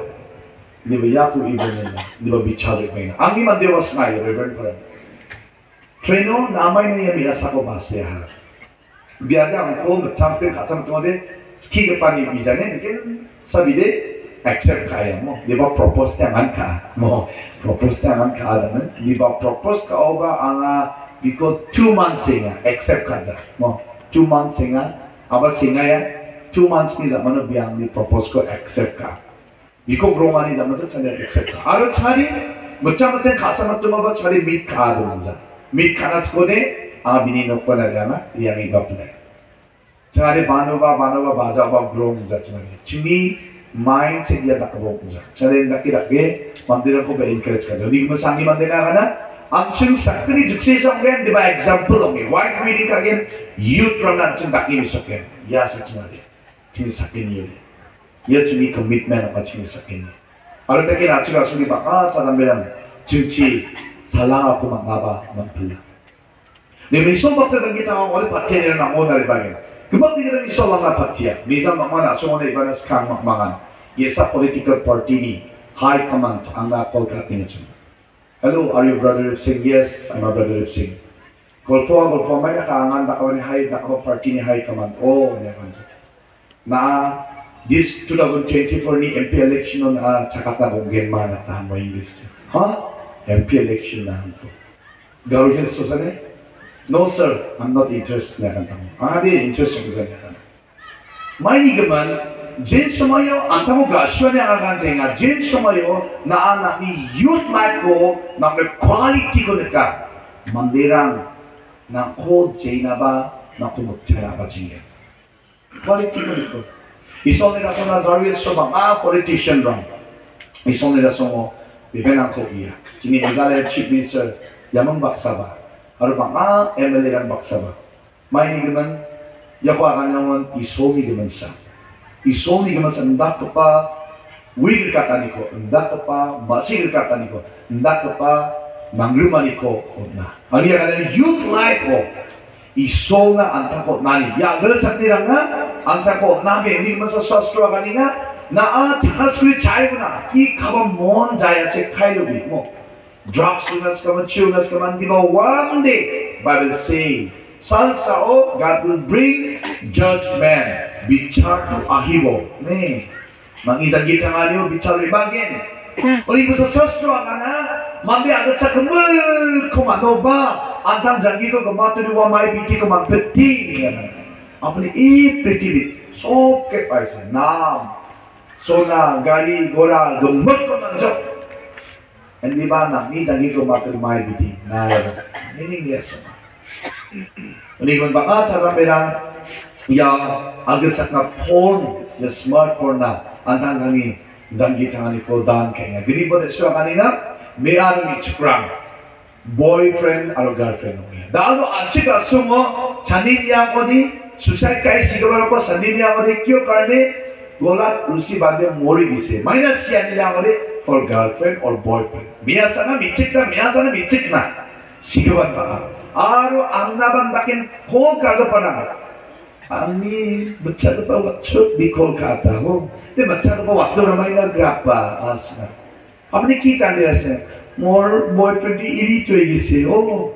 Di ba yaku ibo nila? Di ba bichalik mo yun? Ang iman dewas nga yun, Reverend Friend. Treno, namay na yung mirasa ko basya ha. biada angko macam tu kasam tu ada ski depan ni bisa ni mungkin sabide accept kaya mo di ba propose tangan ka mo propose tangan ka dan di ba propose ka oba anga biko 2 months singa accept kada mo 2 months singa aba singa ya 2 months ni zaman biang di propose ko accept ka biko gromani zaman sa chane accept ka aro chari macam tu kasam tu ma ba chari meet ka do za meet kanas ko de binino ko na gana yang iba pula chari banova baza ba grom za chani chimi mind say dia tak kebok saja. Jadi nak kira-kira mandir aku be encourage kerja. Jadi masangi mandir na angcung sakri juksi samgen di ba example ongi. White reading again youth run angcung tak ini sakgen. Ya sejumlah dia. Cini sakgen ni. Ya cini commitment apa cini sakgen ni. Kalau tak kira angcung asuli baka salam belang cunci salah aku mangaba mampila. Ni misal baksa kita orang pakai nak mau dari bagian. Kebab tidak ada soal lang patia. Misal makmana so na iba na skang makmangan. Yesa political party ni high command ang nakol katin niya. Hello, are you brother Singh? Yes, I'm a brother Singh. Golpo may nakaangan dakaw ni high dakaw party ni high command. Oh, niya kanso. Na this 2024 ni MP election on Chakata Bonggen mana tamo English. Huh? MP election na ito. Gawin so sa ne? No sir, I'm not interested na kantang. Di interested ko sa niya. May gaman, jen sumayo, ang tamo gasyo niya kakantin nga, jen sumayo, na anak ni youth life ko, na may quality ko nika, mandirang, na ko, jay na ba, na kumutya ba jiya. Quality ko niko. Iso nila so na Darius so bang, politician rang. Iso nila so mo, bibenang ko iya. Sini igala chief minister, yamang baksa ba. Ano bang MLA lang baksa ba? May ni gaman, yako akan naman isomi gaman sa. Isomi gaman sa ndak ko pa, wigil kata niko, ndak ko pa, masigil kata niko, ndak ko pa, mangluma niko, na. Ano yan kanang youth life ko, iso nga ang takot nani. Ya, galas at nila nga, ang takot namin, hindi man sa sastro kanina, na takasuri chayo na, ikabang mon jaya se kailo mo. Drugs sunas kaman, chunas kaman, di ba? One day, Bible say, Salsao, God will bring judgment. Bichar to ahiwo. Ne, mangisang kita nga niyo, bichar ibagin. Uli mo sa sastro ang ana, mandi agad sa kamul, kumano ba? Antang jangi ko, kumato niwa may biti ko magpeti. Apani ipeti bit. So, kepay sa nam. So na, gali, gora, gumot ko ng jok. Hindi ba na, ni jangi ko matumay biti. Na, meaning yes. Hindi ko baka sa kamerang yang agasak na phone, yung smartphone na, antang kami, jangi tangan ko dan kaya. Gini po desyo kanina, may arang ichikrang, boyfriend aro girlfriend. Dalo achik asumo, chanilya ko di, suicide kai sigawar ko, sanilya ko di, kyo karne, golat usi bande mori gise. Minus siya nila ko di, for girlfriend or boyfriend. Miyasa na michik na, sigawan pa. Aro ang nabandakin kung kagapanang. Ani, masyado pa waksot di Kolkata mo. Di masyado pa wakto na may nagrapa. Asna. Apni kita nila siya, more boyfriend di irito gise. Oh,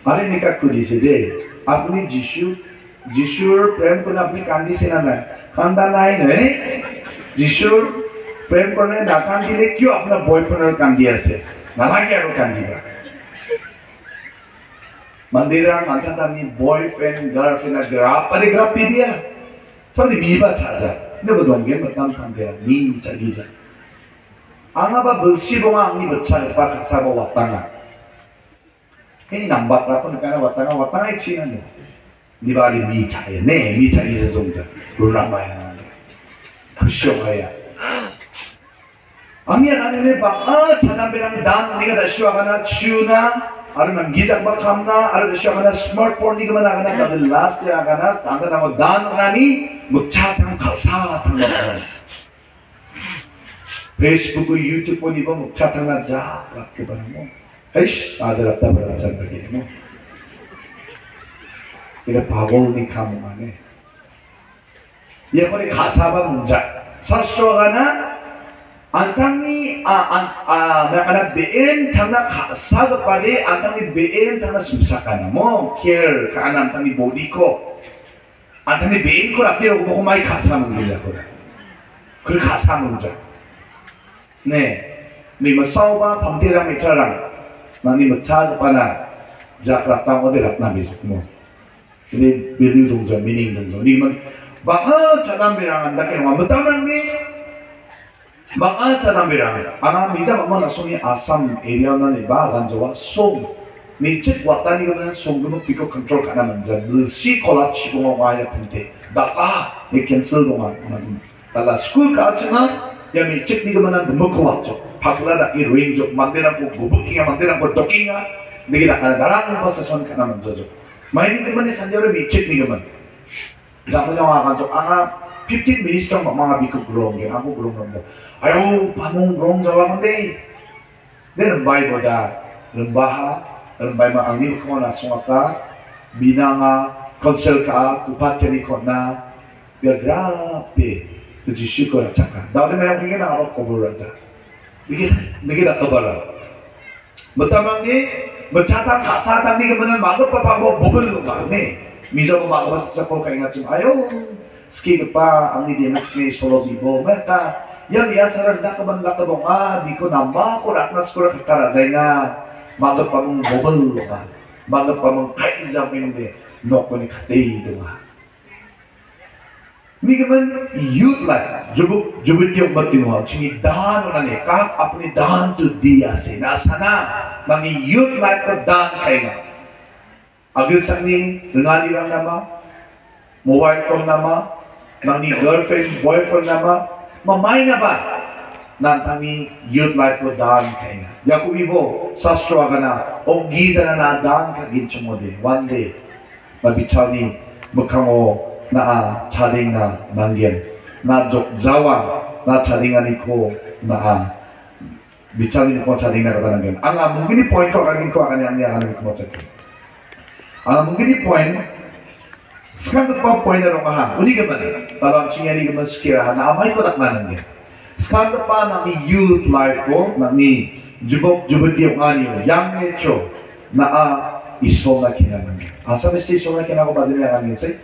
ari nikak ko gise de. Apni Jishur prem ko na apni kandi sina na. Kanda nai na Jishur prem ko na kandi le kyo apna boyfriend kandi ase. Nalagi aro kandi ba. Mandirang antang kami boyfriend, girlfriend na grab, pati grab dia. Pati biba caca. Ini bedonggen betam panggil ning cagi cagi. Anga ba belsi bonga angni becah lepas kasar bawa watanga. Ini nampak apa nekana watanga Cina ni. Di bari mi caya, mi cagi sezongja. Ramai yang ada. Kusyok ya. Angni ane bang cana berang dan ni kata syok ana cuna. Aru nang gizak ba kamna, aru siya kana smartphone di kamana kana tapi last ya kana anda nama dan nani mukchatang kasatang na. Facebook, YouTube pun iba mukchatang na ja, ke ba mo? Eish, ada rata berasan begini mo. Tidak pagol ni kamu mana? Ya kau ni kasaba munja. Sasyo kana antang ni nakana BN tana kasab pare antang ni BN tana susah kana mo care kana antang ni body ko Antani bein ko rakti ro ko mai khasa mungila ko. Kul khasa mungja. Ne, mi masau ba pamdira mi charang. Nani macha pa na jakra tang ode ratna bisuk mo. Ini value dongja, meaning dongja. Ni man baka chadam birangan da ke mamutamang ni baka chadam birangan. Ana misa mama nasuni Assam area na ni ba ganjawa song. Micit watani ko song gumo piko control kana manja. Si kolat si bunga waya pinte. Daka ni cancel donga. Tala school ka chuna ya micit ni ko man gumo ko watcho. Pakula da i range mandirang ko bubukinga mandirang ko tokinga. Digi da kana darang ko sa son kana manja jo. Main ni ko man sanjaro micit ni ko man. Jamu yang akan cok anga 15 minutes cok mga biko grong ya aku grong grong ayo panung grong jawa mende den bai boda lembai ma angin ko na sungaka binanga konsel ka upateni ko na biar grabe tuji syukur caka dawde ma yang na ako kubur aja dikit kabar betamang ni bercata kasatan ni kebenaran manggap papa bobel ba ne Mizo ko makabas sa ko kay nga chum ayo ski pa ang hindi na ski solo bibo mata yang biasa randa ka banda ka bonga biko namba ko ratnas ko ratara jay nga magap pa mong bobel ka magap pa mong kay jamin de no ko ni katay do nga ni gaman youth life jubut yung matinwa chini dan na ni ka apni dan to diya se na sana nang youth life ko dan kay nga Agil sakni dengali lang nama, mobile phone nama, nani girlfriend, boyfriend nama, mamay na ba? Nantami youth life ko daan kaya. Yaku ibo, sastro aga na, giza na daan ka ginchumode. One day, mabichani, mukhango na charing na nangyan. Na jawa, na charingan ko na bichani ko charing na katanangyan. Ang mungkin ni point ko agin ko akan yang akan ko sa mungkin di point sekarang apa point na ha uli ka ba parang singari ka man skira na amay ko nakmanan niya sekarang pa na ni youth life ko na ni jubot yung anyo yang necho na iso na kinanan niya asa mesti iso na kinanan ko ba din yung anyo say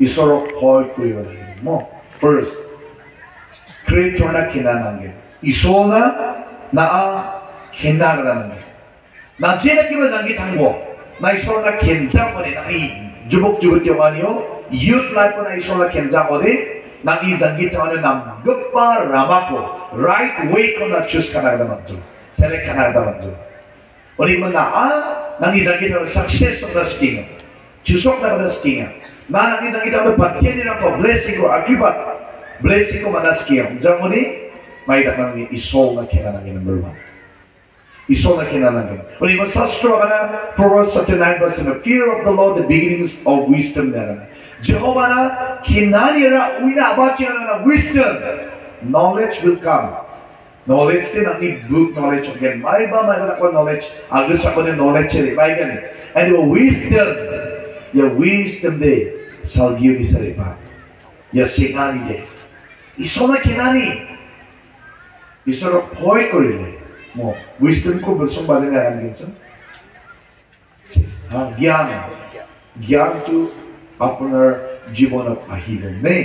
iso ro hoy ko yun mo first creator na kinanan niya iso na kinanan niya na siya na kiba zangi tanggo na iso na kenjang ko ni jubok yung anyo youth life ko na iso na kenjang ko ni nang izanggit ko na gapa ramako right way ko na choose ka na manjo select ka na manjo uli mo na nang izanggit ko success of the skin chusok na kada skin na nang izanggit ko patyen na ko blessing ko akibat blessing ko mana skin jang mo ni may dak nang iso na kinanang number 1 iso na kinanangin. When he was sastro na Proverbs 39 verse the fear of the Lord the beginnings of wisdom na. Jehovah na kinanira uina abachi na wisdom. Knowledge will come. Knowledge din ang good knowledge again. May ba ko knowledge? Agus ako ng knowledge rin. May ganun. And your wisdom day shall give you sa riba. Your singani day. Iso na kinani. Iso na poy ko rin. Mo wisdom ko bersong balik na yan ginsan ज्ञान to আপনার জীবনত আহিব নে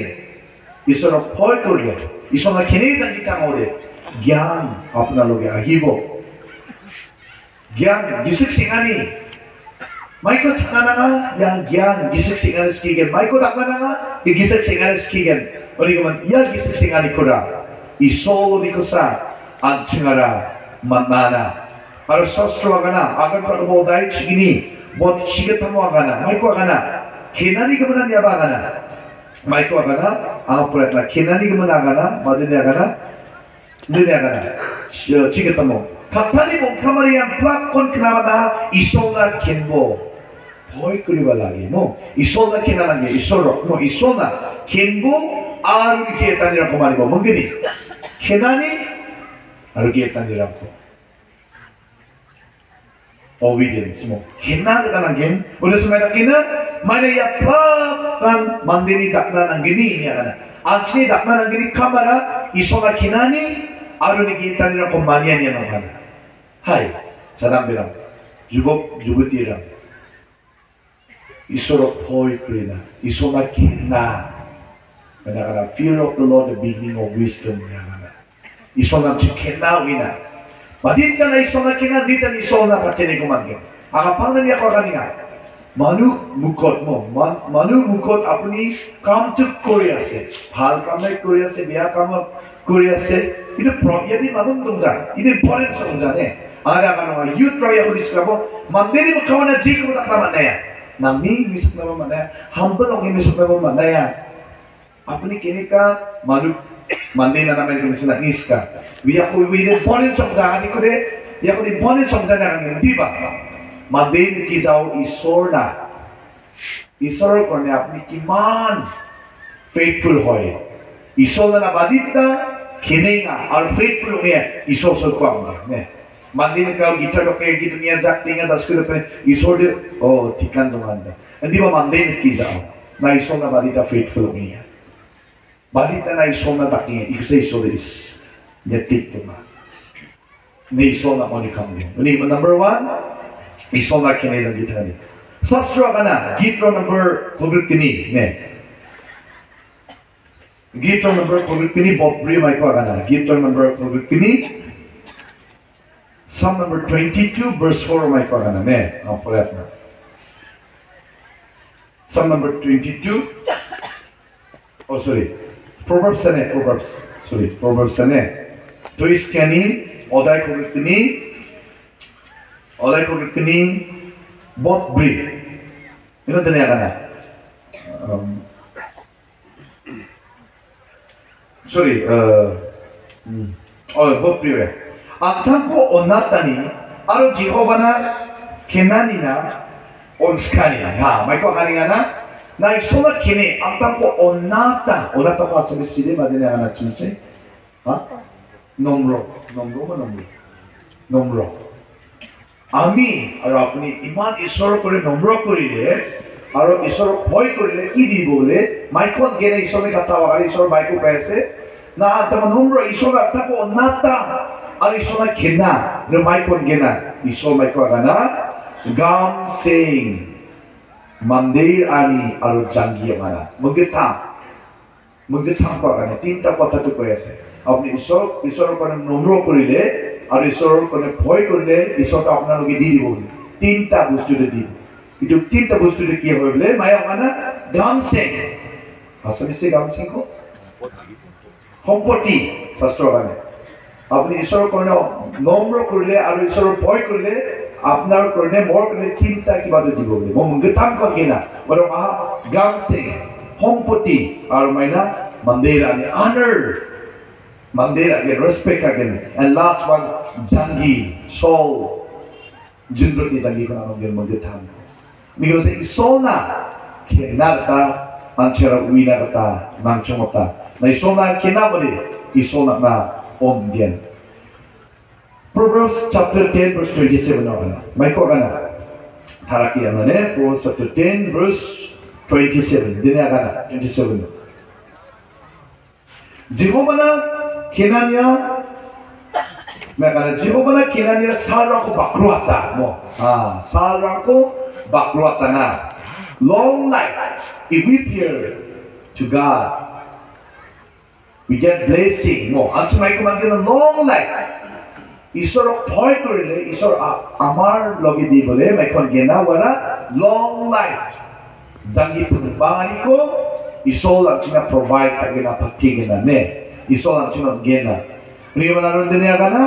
ঈশ্বৰৰ ভয় কৰিলে ঈশ্বৰ কেনে জানি কামৰে জ্ঞান আপোনালোকে আহিব জ্ঞান gisik singani maiko থাকানাঙা জ্ঞান gisik singani skigen maiko থাকানাঙা gisik singani skigen origaman gisik singani kura isolo dikosa anchingara manana harus sastro agana agar prabowo dai chigini bot chigetamu agana maiko agana kenani kebenan ya agana maiko agana apurat na kenani kebenan agana madini agana nini agana chigetamu kapani mongkamari yang plakon kenamana isola kenbo boy kuriba lagi mo isola kenananya isoro mo isola kenbo aru diketanira komari mo mungkini kenani Arugietan dirangko. Obedience mo. Hina kita nangin. Udah sumeda kina, mana ya kan mandiri dakna nanggini ya kana. Asli dakna nanggini kamera isola kinani arugietan dirangko manian ya nongkan. Hai, salam bilang. Jubok jubutirang. Isorok poi krina. Isona kena. Kaya fear of the Lord, the beginning of wisdom. Isona kena wina. Madin ka na isona kena, dito na isona ka tinigumangin. Ang pangalan niya ko kanina. Manu mukot mo. Manu mukot apni কাম তো কৰি আছে। ভাল কামে কৰি আছে, বেয়া কাম কৰি আছে। Itu yadi manung tungja. Itu important tungja ne. Ada kan youth raya ulis kabo. Mandiri mo kawan na jik mo takla manaya. Nami misuk na manaya. Humble ang misuk na manaya. Apni kini ka manu mandiri na namin kung sila iska. Biya ko wili important tungja ani ko de. Ya ko di important tungja na kan di ba? Mandiri ki jao isor na. Isor korne apni kiman faithful hoy. Isor na badita Kininga, al faithful niya, isosol ko ang niya. Mandin ka, gitar ko kayo, gito niya, zaktinga, tas ko na isorde, oh, tikan dumanda. Hindi ba mandin kizao, na isol na balita faithful niya. Balita na isol na takiya, ikusa isol is, yatik ko ma. Na isol na mo ni kamyo. Number 1, isol na kinay ng gitar niya. Sastra ka na, gitro number 2, ne. Gita number Pini Bob Bri Mai Pagana. Gita number Pini Psalm number 22 verse 4 Mai Pagana. Me, ang palat na. Psalm number 22. Oh sorry. Proverbs ane. Proverbs. Sorry. Proverbs ane. To is kani Oday Pini Bob Bri. Ino tanya kana. Sorry, both prayer. Angtanko onatani, aro Jehovah na kenanina onskani. Ha, may ko kanina na. Na isoma kini, angtanko onata ko asabi sili madene ana chinse. Ha? Nomro. Ami aro apni iman isor kore nomro korile. আৰু ঈশ্বৰক ভয় কৰিলে কি দিব বোলে মাইকত গেলে ঈশ্বৰে কথা আৰু ঈশ্বৰ মাইকো পাইছে না তম নম্ৰ ঈশ্বৰ আত্মাকো অনাতা আৰু ঈশ্বৰ খেনা ন মাইকত গেনা ঈশ্বৰ মাইকো গানা গাম সিং মন্দিৰ আনি আৰু জাংগিয়া মানা মুগে থাম পাগানে তিনটা কথাটো কৈ আছে আপুনি ঈশ্বৰৰ কাৰণে নম্ৰ কৰিলে আৰু ঈশ্বৰৰ কাৰণে ভয় কৰিলে ঈশ্বৰক আপোনালোকে দি দিব তিনটা বস্তুটো দিব Itu tinta bustu de kia hoble maya mana dancing asami se dancing ko সম্পত্তি শাস্ত্র মানে আপনি ঈশ্বর করনে নম্র করলে আর ঈশ্বর ভয় করলে আপনার করনে মোর করলে চিন্তা কিবা দিব বলে মো মুগে থাম কে না বড় মহা dancing সম্পত্তি আর মাইনা মন্দির আনে honor মন্দির আগে respect again and last one jangi soul জিন্দ্রতি jangi কোন আমাদের মধ্যে থাম Because isona kenarta anchara winarta manchomota. Na isona kenabali isona na ongen. Proverbs chapter 10 verse 27 na. May ko kana. Haraki ano ne? Proverbs chapter 10 verse 27. Dine kana 27. Jehovah na kenanya Maka Jehovah na kinanira salra ko bakruata mo. Salra ko bakruata na. Long life. If we fear to God, we get blessing mo. Anto may kumangkin ng long life. Isor phoy korile, isor amar logi di bole, may kumangkin na wala long life. Jangi punubangani ko, isol ang sina provide kagin na patigin na ne. Isol ang sina gena. Ngayon naroon din niya ka na,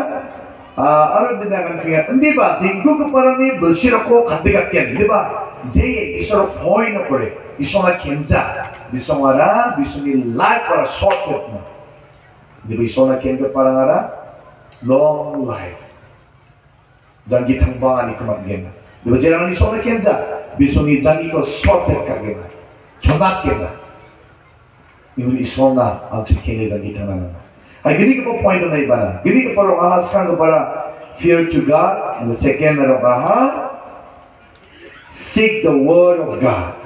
aron din niya ka na, hindi ba, tingko ko parang ni Belsir ako katigat yan, hindi ba? Jay, isarap hoy na pare, isang na kenja, isang ara, isang ni life para shortcut mo. Di ba isang na kenja parang ara? Long life. Diyan kitang ba ni kumagyan. Di ba dyan ang isang na kenja? Isang ni dyan ito shortcut kagyan. Chonak yan na. Yung isang na, ang sikenja dyan kitang na naman. Ay gini ko po point na iba na. Gini ko parang ahaskan ko para fear to God. And the second na seek the word of God.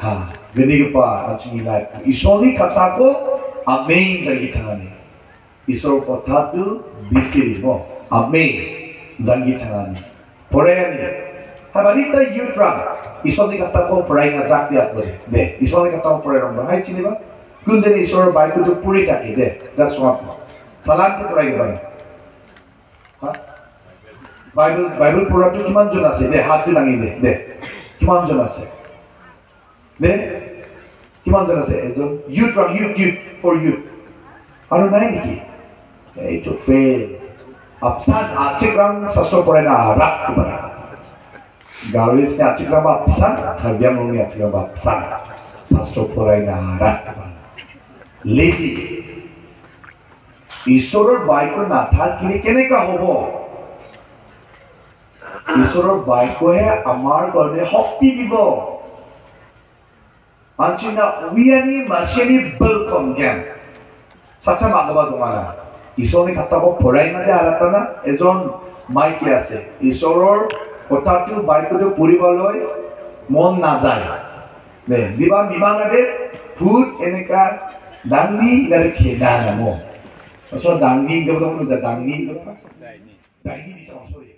Gini ko pa ang sinilay. Isoni katako, amen sa gitangani. Isor ko tatu, bisiri mo. Amen sa gitangani. Porayani. Habalita yutra. Isoni kata ko perai ngajak dia tu deh. Isoni kata ko perai orang hai cini ba. Kunjeni isor baik tu puri kaki deh. Jak suap. Salat tu perai orang. Bible pura tu kiman jon ase deh. Hat tu langi deh. Kiman jon ase. Deh. Kiman jon ase. Ejon yutra you for you. Aru nai niki. Itu fail. Absan acikram sasro perai na rak tu bara. Garisnya acikram absan. Harbiam lungi acikram absan. Sasro perai na rak tu bara. Lazy. ঈশ্বৰৰ বাক্য নাথাকিলে কেনেকা হ'ব ঈশ্বৰৰ বাক্যহে আমাৰ কাৰণে শক্তি দিব আনচিনা উইয়ানি মাসেনি বেলকম জ্ঞান সাচা মাগবা তোমাৰা ঈশ্বৰে কথাক পঢ়াই না আৰাতনা এজন মাইকী আছে ঈশ্বৰৰ কথাটো বাক্যটো পঢ়িবলৈ মন নাযায় নে দিবা মিমানৰে ভূত এনেকা দাঙ্গি গৰে খেদা নামো So dangin daw daw no dangin daw. Dangin di sa sorry.